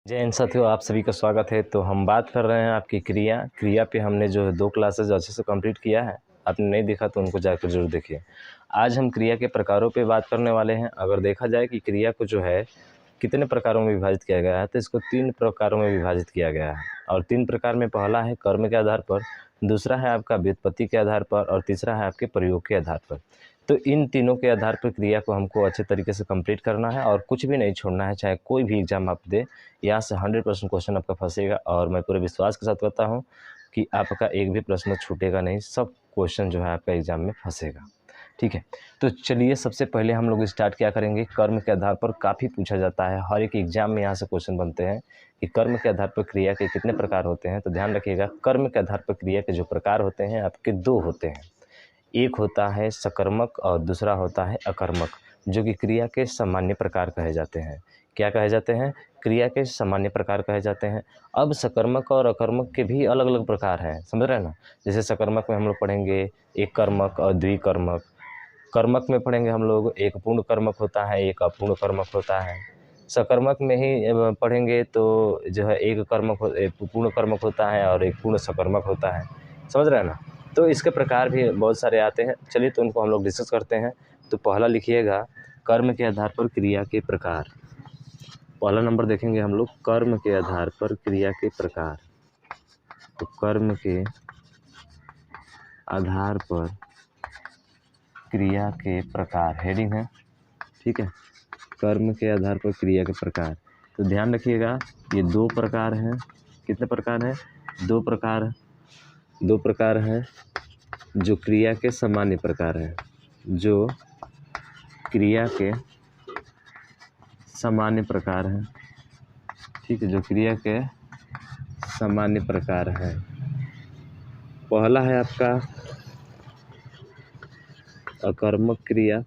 जय हिंद साथियों, आप सभी का स्वागत है। तो हम बात कर रहे हैं आपकी क्रिया पे। हमने जो 2 क्लासेज अच्छे से कंप्लीट किया है, आपने नहीं देखा तो उनको जाकर जरूर देखिए। आज हम क्रिया के प्रकारों पे बात करने वाले हैं। अगर देखा जाए कि क्रिया को जो है कितने प्रकारों में विभाजित किया गया है, तो इसको 3 प्रकारों में विभाजित किया गया है। और 3 प्रकार में पहला है कर्म के आधार पर, दूसरा है आपका व्युत्पत्ति के आधार पर और तीसरा है आपके प्रयोग के आधार पर। तो इन तीनों के आधार पर क्रिया को हमको अच्छे तरीके से कंप्लीट करना है और कुछ भी नहीं छोड़ना है। चाहे कोई भी एग्जाम आप दे, यहाँ से 100% क्वेश्चन आपका फंसेगा और मैं पूरे विश्वास के साथ कहता हूँ कि आपका एक भी प्रश्न छूटेगा नहीं, सब क्वेश्चन जो है आपका एग्जाम में फंसेगा। ठीक है, तो चलिए सबसे पहले हम लोग स्टार्ट क्या करेंगे। कर्म के आधार पर काफ़ी पूछा जाता है, हर एक एग्जाम में यहाँ से क्वेश्चन बनते हैं कि कर्म के आधार पर क्रिया के कितने प्रकार होते हैं। तो ध्यान रखिएगा, कर्म के आधार पर क्रिया के जो प्रकार होते हैं आपके 2 होते हैं। एक होता है सकर्मक और दूसरा होता है अकर्मक, जो कि क्रिया के सामान्य प्रकार कहे जाते हैं। क्या कहे जाते हैं? क्रिया के सामान्य प्रकार कहे जाते हैं। अब सकर्मक और अकर्मक के भी अलग अलग प्रकार हैं, समझ रहे हैं ना। जैसे सकर्मक में हम लोग पढ़ेंगे एक कर्मक और द्विकर्मक। कर्मक में पढ़ेंगे हम लोग एक पूर्ण कर्मक होता है, एक अपूर्ण कर्मक होता है। सकर्मक में ही पढ़ेंगे तो जो है एक पूर्ण कर्मक होता है और एक पूर्ण सकर्मक होता है, समझ रहे हैं ना। तो इसके प्रकार भी बहुत सारे आते हैं। चलिए तो उनको हम लोग डिस्कस करते हैं। तो पहला लिखिएगा, कर्म के आधार पर क्रिया के प्रकार। पहला नंबर देखेंगे हम लोग, कर्म के आधार पर क्रिया के प्रकार। तो कर्म के आधार पर क्रिया के प्रकार हेडिंग है, ठीक है। कर्म के आधार पर क्रिया के प्रकार। तो ध्यान रखिएगा, ये 2 प्रकार हैं। कितने प्रकार हैं? 2 प्रकार। 2 प्रकार हैं जो क्रिया के सामान्य प्रकार हैं, जो क्रिया के सामान्य प्रकार हैं, ठीक है, जो क्रिया के सामान्य प्रकार हैं। पहला है आपका अकर्मक क्रिया,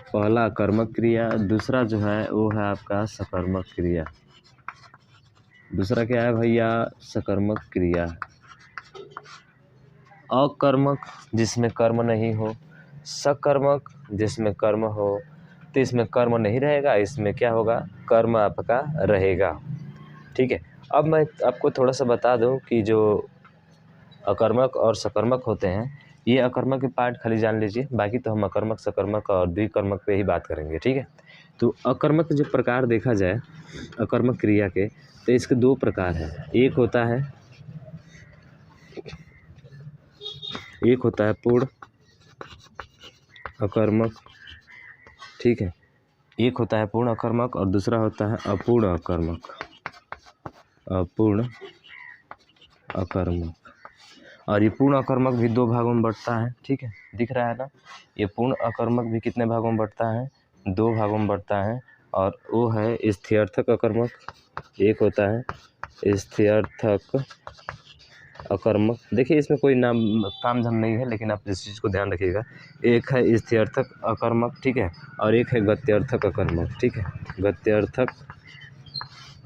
पहला अकर्मक क्रिया। दूसरा जो है वो है आपका सकर्मक क्रिया। दूसरा क्या है भैया? सकर्मक क्रिया। अकर्मक जिसमें कर्म नहीं हो, सकर्मक जिसमें कर्म हो। तो इसमें कर्म नहीं रहेगा, इसमें क्या होगा? कर्म आपका रहेगा, ठीक है। अब मैं आपको थोड़ा सा बता दूं कि जो अकर्मक और सकर्मक होते हैं, ये अकर्मक के पार्ट खाली जान लीजिए, बाकी तो हम अकर्मक, सकर्मक और द्विकर्मक पे ही बात करेंगे, ठीक है। तो अकर्मक जो प्रकार देखा जाए अकर्मक क्रिया के, तो इसके 2 प्रकार हैं। एक होता है पूर्ण अकर्मक, ठीक है। एक होता है पूर्ण अकर्मक और दूसरा होता है अपूर्ण अकर्मक। अपूर्ण अकर्मक। और ये पूर्ण अकर्मक भी 2 भागों में बढ़ता है, ठीक है, दिख रहा है ना। ये पूर्ण अकर्मक भी कितने भागों में बढ़ता है? 2 भागों में बढ़ता है। और वो है स्थित्यर्थक अकर्मक, एक होता है स्थित्यर्थक अकर्मक। देखिए इसमें कोई नाम काम झाम नहीं है, लेकिन आप इस चीज़ को ध्यान रखिएगा। एक है स्थित्यर्थक अकर्मक, ठीक है, और एक है गत्यर्थक अकर्मक, ठीक है। गत्यर्थक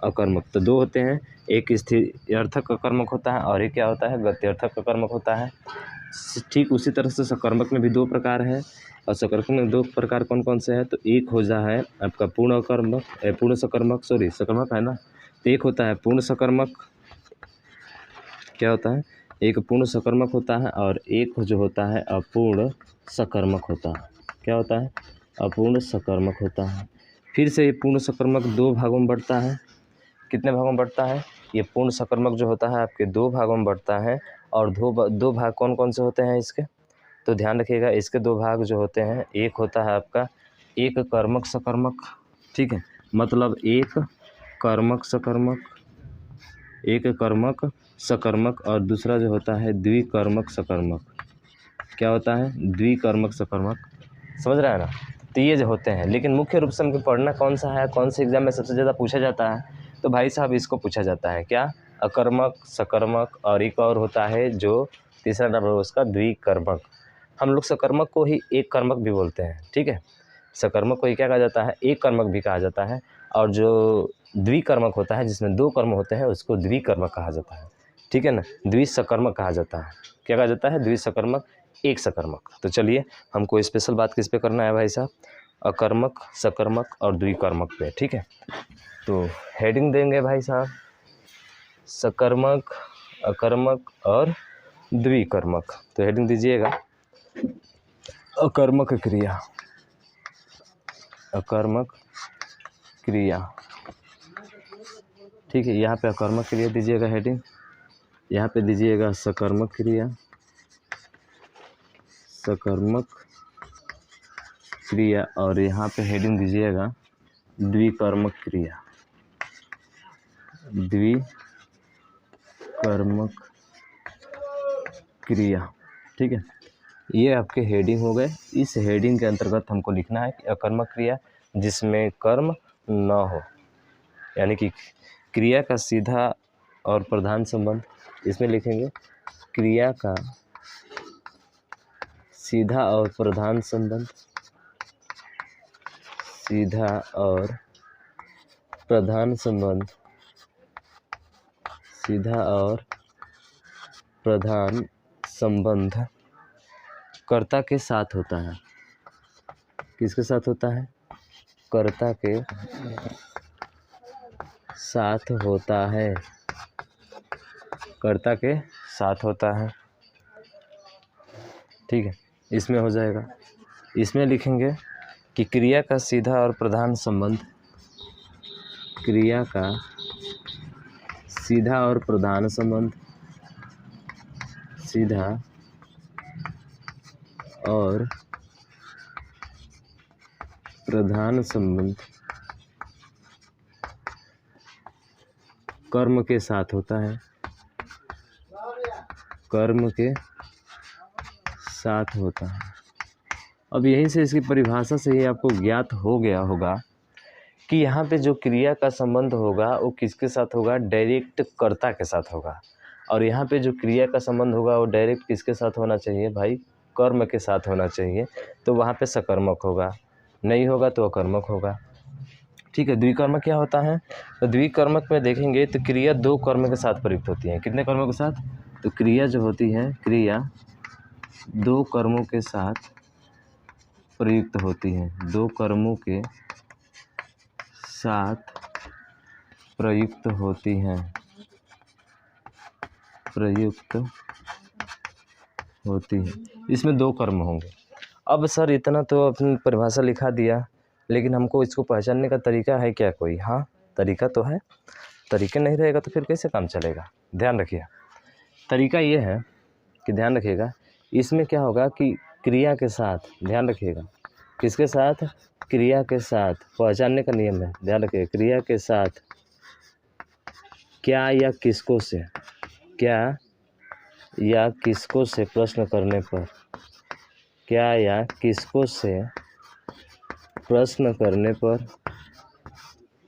अकर्मक तो 2 होते हैं, एक स्थित्यर्थक अकर्मक होता है और एक क्या होता है? गत्यर्थक अकर्मक होता है। ठीक उसी तरह से सकर्मक में भी 2 प्रकार हैं। और सकर्मक में 2 प्रकार कौन कौन से हैं? तो एक हो जा है आपका पूर्ण अकर्मक, पूर्ण सकर्मक, सॉरी सकर्मक है ना। तो एक होता है पूर्ण सकर्मक, क्या होता है? एक पूर्ण सकर्मक होता है और एक जो होता है अपूर्ण सकर्मक होता है। क्या होता है? अपूर्ण सकर्मक होता है। फिर से ये पूर्ण सकर्मक 2 भागों में बढ़ता है। कितने भागों में बढ़ता है? ये पूर्ण सकर्मक जो होता है आपके 2 भागों में बढ़ता है। और 2 भाग कौन कौन से होते हैं इसके? तो ध्यान रखिएगा, इसके 2 भाग जो होते हैं, एक होता है आपका एक कर्मक सकर्मक, ठीक है, मतलब एक कर्मक सकर्मक, एक कर्मक सकर्मक, और दूसरा जो होता है द्विकर्मक सकर्मक। क्या होता है? द्विकर्मक सकर्मक, समझ रहा है ना। तो ये जो होते हैं, लेकिन मुख्य रूप से हमको पढ़ना कौन सा है, कौन से एग्जाम में सबसे ज़्यादा पूछा जाता है? तो भाई साहब इसको पूछा जाता है, क्या? अकर्मक, सकर्मक, और एक और होता है जो तीसरा नंबर उसका द्विकर्मक। हम लोग सकर्मक को ही एक कर्मक भी बोलते हैं, ठीक है। सकर्मक को ही क्या कहा जाता है? एक कर्मक भी कहा जाता है। और जो द्विकर्मक होता है, जिसमें 2 कर्म होते हैं, उसको द्विकर्मक कहा जाता है, ठीक है ना। द्विसकर्मक कहा जाता है। क्या कहा जाता है? द्विसकर्मक, एक सकर्मक। तो चलिए हमको स्पेशल बात किस पे करना है भाई साहब? अकर्मक, सकर्मक और द्विकर्मक पे, ठीक है। तो हेडिंग देंगे भाई साहब सकर्मक, अकर्मक और द्विकर्मक। तो हेडिंग दीजिएगा अकर्मक क्रिया, अकर्मक क्रिया। ठीक है, यहाँ पे अकर्मक क्रिया दीजिएगा हेडिंग, यहाँ पे दीजिएगा सकर्मक क्रिया, सकर्मक क्रिया, और यहाँ पे हेडिंग दीजिएगा द्विकर्मक क्रिया, द्विकर्मक क्रिया। ठीक है, ये आपके हेडिंग हो गए। इस हेडिंग के अंतर्गत हमको लिखना है कि अकर्मक क्रिया जिसमें कर्म न हो, यानी कि क्रिया का सीधा और प्रधान संबंध, इसमें लिखेंगे क्रिया का सीधा और प्रधान संबंध, सीधा और प्रधान संबंध, सीधा और प्रधान संबंध कर्ता के साथ होता है। किसके साथ होता है? कर्ता के साथ होता है, कर्ता के साथ होता है। ठीक है, इसमें हो जाएगा। इसमें लिखेंगे कि क्रिया का सीधा और प्रधान संबंध, क्रिया का सीधा और प्रधान संबंध, सीधा और प्रधान संबंध कर्म के साथ होता है, कर्म के साथ होता है। अब यहीं से इसकी परिभाषा से ही आपको ज्ञात हो गया होगा कि यहाँ पे जो क्रिया का संबंध होगा वो किसके साथ होगा? डायरेक्ट कर्ता के साथ होगा। और यहाँ पे जो क्रिया का संबंध होगा वो डायरेक्ट किसके साथ होना चाहिए भाई? कर्म के साथ होना चाहिए। तो वहाँ पे सकर्मक होगा, नहीं होगा तो अकर्मक होगा। ठीक है, द्विकर्मक क्या होता है? तो द्विकर्मक में देखेंगे तो क्रिया दो कर्म के साथ प्रयुक्त होती है। कितने कर्मों के साथ? तो क्रिया जो होती है, क्रिया दो कर्मों के साथ प्रयुक्त होती है, दो कर्मों के साथ प्रयुक्त होती हैं, प्रयुक्त होती है। इसमें दो कर्म होंगे। अब सर इतना तो अपनी परिभाषा लिखा दिया, लेकिन हमको इसको पहचानने का तरीका है क्या कोई? हाँ, तरीका तो है। तरीका नहीं रहेगा तो फिर कैसे काम चलेगा? ध्यान रखिए, तरीका ये है कि ध्यान रखिएगा, इसमें क्या होगा कि क्रिया के साथ, ध्यान रखिएगा, किसके साथ? क्रिया के साथ। पहचानने का नियम है, ध्यान रखिए, क्रिया के साथ क्या या किसको से, क्या या किसको से प्रश्न करने पर, क्या या किसको से प्रश्न करने पर,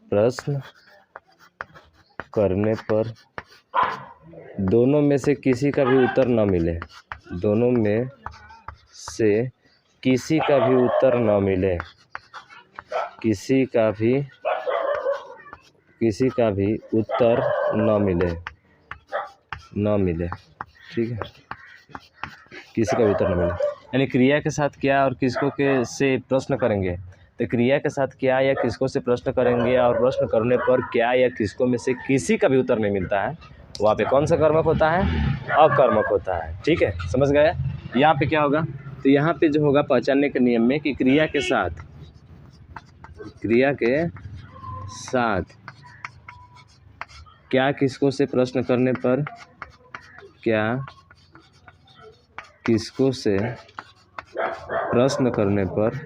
प्रश्न करने पर दोनों में से किसी का भी उत्तर न मिले, दोनों में से किसी का भी उत्तर न मिले, किसी का भी उत्तर न मिले, न मिले। ठीक है, किसी का भी उत्तर न मिले, यानी क्रिया के साथ क्या और किसको के से प्रश्न करेंगे। तो क्रिया के साथ क्या या किसको से प्रश्न करेंगे और प्रश्न करने पर क्या या किसको में से किसी का भी उत्तर नहीं मिलता है, वहाँ पे कौन सा कर्मक होता है? अकर्मक होता है। ठीक है, समझ गए? यहाँ पे क्या होगा? तो यहाँ पे जो होगा पहचानने के नियम में कि क्रिया के साथ, क्रिया के साथ क्या किसको से प्रश्न करने पर, क्या किसको से प्रश्न करने पर,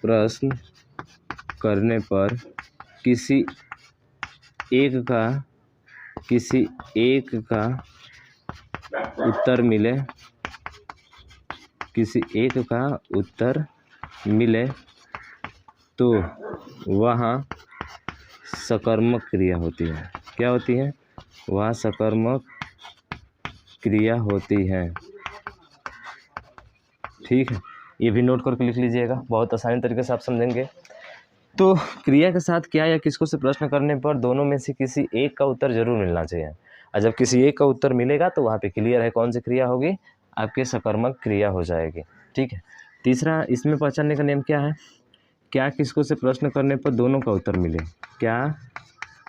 प्रश्न करने पर किसी एक का उत्तर मिले, किसी एक का उत्तर मिले तो वहाँ सकर्मक क्रिया होती है। क्या होती है? वहाँ सकर्मक क्रिया होती है। ठीक है, ये भी नोट करके लिख लीजिएगा, बहुत आसानी तरीके से आप समझेंगे। तो क्रिया के साथ क्या या किसको से प्रश्न करने पर दोनों में से किसी एक का उत्तर जरूर मिलना चाहिए, और जब किसी एक का उत्तर मिलेगा तो वहाँ पे क्लियर है कौन सी क्रिया होगी? आपके सकर्मक क्रिया हो जाएगी। ठीक है, तीसरा इसमें पहचानने का नियम क्या है क्या किसको से प्रश्न करने पर दोनों का उत्तर मिले, क्या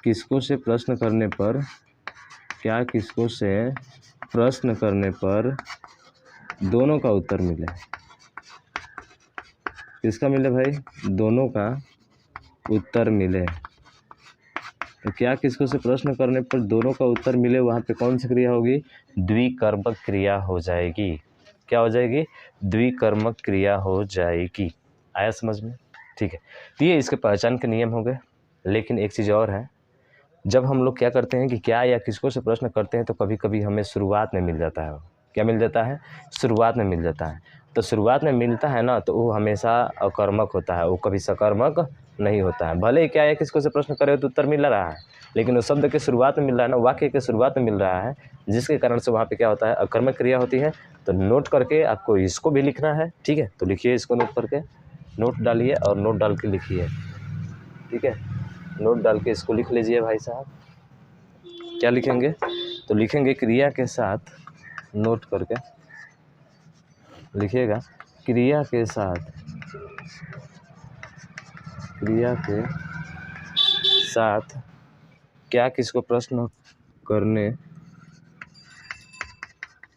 किसको से प्रश्न करने पर, क्या किसको से प्रश्न करने पर दोनों का उत्तर मिले, किसका मिले भाई, दोनों का उत्तर मिले। तो क्या किसको से प्रश्न करने पर दोनों का उत्तर मिले, वहाँ पे कौन सी क्रिया होगी, द्विकर्मक क्रिया हो जाएगी। क्या हो जाएगी, द्विकर्मक क्रिया हो जाएगी। आया समझ में, ठीक है। तो ये इसके पहचान के नियम हो गए। लेकिन एक चीज़ और है, जब हम लोग क्या करते हैं कि क्या या किसको से प्रश्न करते हैं तो कभी कभी हमें शुरुआत में मिल जाता है। क्या मिल जाता है, शुरुआत में मिल जाता है। तो शुरुआत में मिलता है ना, तो वो हमेशा अकर्मक होता है, वो कभी सकर्मक नहीं होता है। भले ही क्या या किसको से प्रश्न करे तो उत्तर मिल रहा है, लेकिन वो शब्द के शुरुआत में मिल रहा है ना, वाक्य के शुरुआत में मिल रहा है, जिसके कारण से वहाँ पे क्या होता है, अकर्मक क्रिया होती है। तो नोट करके आपको इसको भी लिखना है, ठीक है। तो लिखिए इसको, नोट करके नोट डालिए और नोट डाल के लिखिए, ठीक है। नोट डाल के इसको लिख लीजिए भाई साहब। क्या लिखेंगे, तो लिखेंगे क्रिया के साथ, नोट करके लिखिएगा, क्रिया के साथ, क्रिया के साथ क्या किसको प्रश्न करने,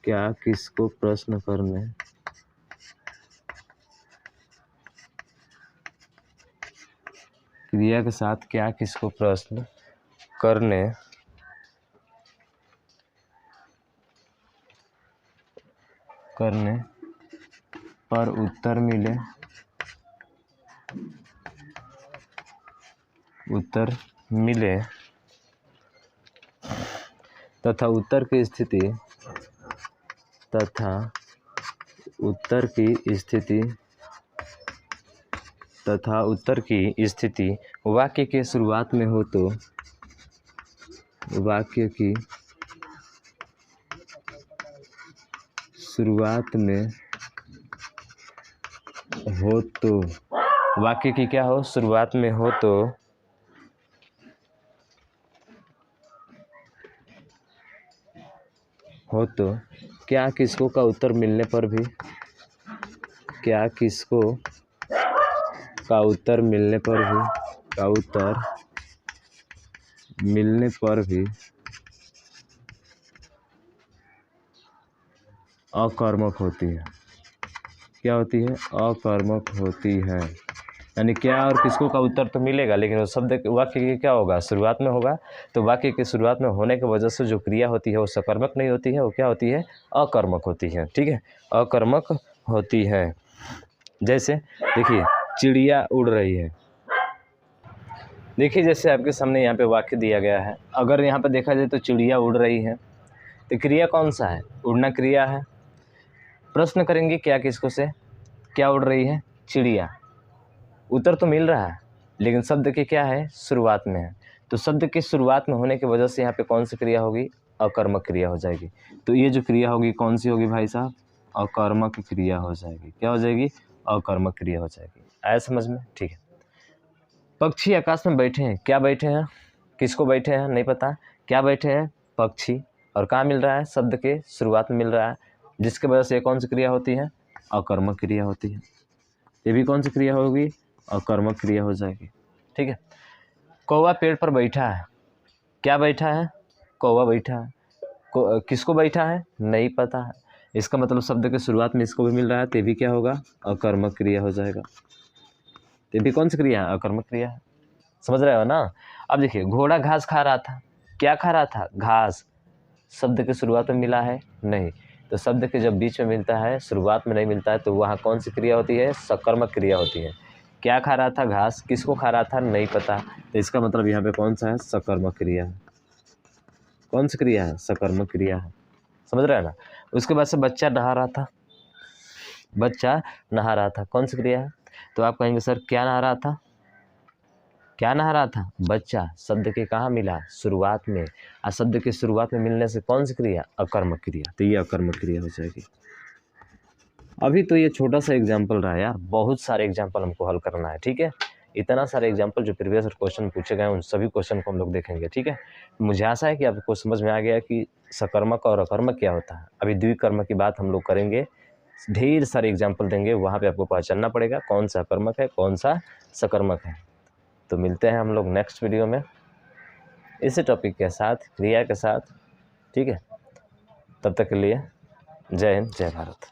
क्या किसको प्रश्न करने, क्रिया के साथ क्या किसको प्रश्न करने पर उत्तर मिले, उत्तर मिले तथा उत्तर की स्थिति, तथा उत्तर की स्थिति, तथा उत्तर की स्थिति वाक्य के शुरुआत में हो तो, वाक्य की शुरुआत में हो तो, वाक्य की क्या हो, शुरुआत में हो तो क्या किसको का उत्तर मिलने पर भी, क्या किसको का उत्तर मिलने पर भी, का उत्तर मिलने पर भी अकर्मक होती है। क्या होती है, अकर्मक होती है। यानी क्या और किसको का उत्तर तो मिलेगा, लेकिन वो शब्द वाक्य की क्या होगा, शुरुआत में होगा। तो वाक्य की शुरुआत में होने की वजह से जो क्रिया होती है वो सकर्मक नहीं होती है, वो क्या होती है, अकर्मक होती है, ठीक है, अकर्मक होती है। जैसे देखिए, चिड़िया उड़ रही है। देखिए जैसे आपके सामने यहाँ पे वाक्य दिया गया है, अगर यहाँ पे देखा जाए तो चिड़िया उड़ रही है, तो क्रिया कौन सा है, उड़ना क्रिया है। प्रश्न करेंगे क्या किसको से, क्या उड़ रही है, चिड़िया। उत्तर तो मिल रहा है, लेकिन शब्द के क्या है, शुरुआत में है। तो शब्द के शुरुआत में होने की वजह से यहाँ पे कौन सी क्रिया होगी, अकर्मक क्रिया हो जाएगी। तो ये जो क्रिया होगी कौन सी होगी भाई साहब, अकर्मक क्रिया हो जाएगी। क्या हो जाएगी, अकर्मक क्रिया हो जाएगी। आया समझ में, ठीक है। पक्षी आकाश में बैठे हैं, क्या बैठे हैं, किसको बैठे हैं नहीं पता, क्या बैठे हैं, पक्षी। और कहाँ मिल रहा है, शब्द के शुरुआत में मिल रहा है, जिसके वजह से कौन सी क्रिया होती है, अकर्मक क्रिया होती है। ये भी कौन सी क्रिया होगी, अकर्मक क्रिया हो जाएगी, ठीक है। कौवा पेड़ पर बैठा है, क्या बैठा है, कौवा बैठा है। किसको बैठा है, नहीं पता है। इसका मतलब शब्द के शुरुआत में इसको भी मिल रहा है, तो भी क्या होगा, अकर्मक क्रिया हो जाएगा। ये भी कौन सी क्रिया है, अकर्मक क्रिया है। समझ रहे हो ना। अब देखिए, घोड़ा घास खा रहा था, क्या खा रहा था, घास। शब्द के शुरुआत में मिला है, नहीं। तो शब्द के जब बीच में मिलता है, शुरुआत में नहीं मिलता है, तो वहाँ कौन सी क्रिया होती है, सकर्मक क्रिया होती है। क्या खा रहा था, घास। किसको खा रहा था, नहीं पता। तो इसका मतलब यहाँ पे कौन सा है, सकर्मक क्रिया है। कौन सी क्रिया है, सकर्मक क्रिया है। समझ रहे हैं ना। उसके बाद से बच्चा नहा रहा था, बच्चा नहा रहा था, कौन सी क्रिया है। तो आप कहेंगे सर क्या नहा रहा था, क्या नहा रहा था, बच्चा। शब्द के कहाँ मिला, शुरुआत में। और शब्द के शुरुआत में मिलने से कौन सी क्रिया, अकर्मक क्रिया। तो ये अकर्मक क्रिया हो जाएगी। अभी तो ये छोटा सा एग्जाम्पल रहा यार, बहुत सारे एग्जाम्पल हमको हल करना है, ठीक है। इतना सारे एग्जाम्पल जो प्रीवियस क्वेश्चन पूछे गए उन सभी क्वेश्चन को हम लोग देखेंगे, ठीक है। मुझे आशा है कि आपको समझ में आ गया कि सकर्मक और अकर्मक क्या होता है। अभी द्विकर्मक की बात हम लोग करेंगे ढेर सारे एग्जाम्पल देंगे, वहाँ पे आपको पहचानना पड़ेगा कौन सा अकर्मक है कौन सा सकर्मक है। तो मिलते हैं हम लोग नेक्स्ट वीडियो में इसी टॉपिक के साथ, क्रिया के साथ, ठीक है। तब तक के लिए जय हिंद, जय भारत।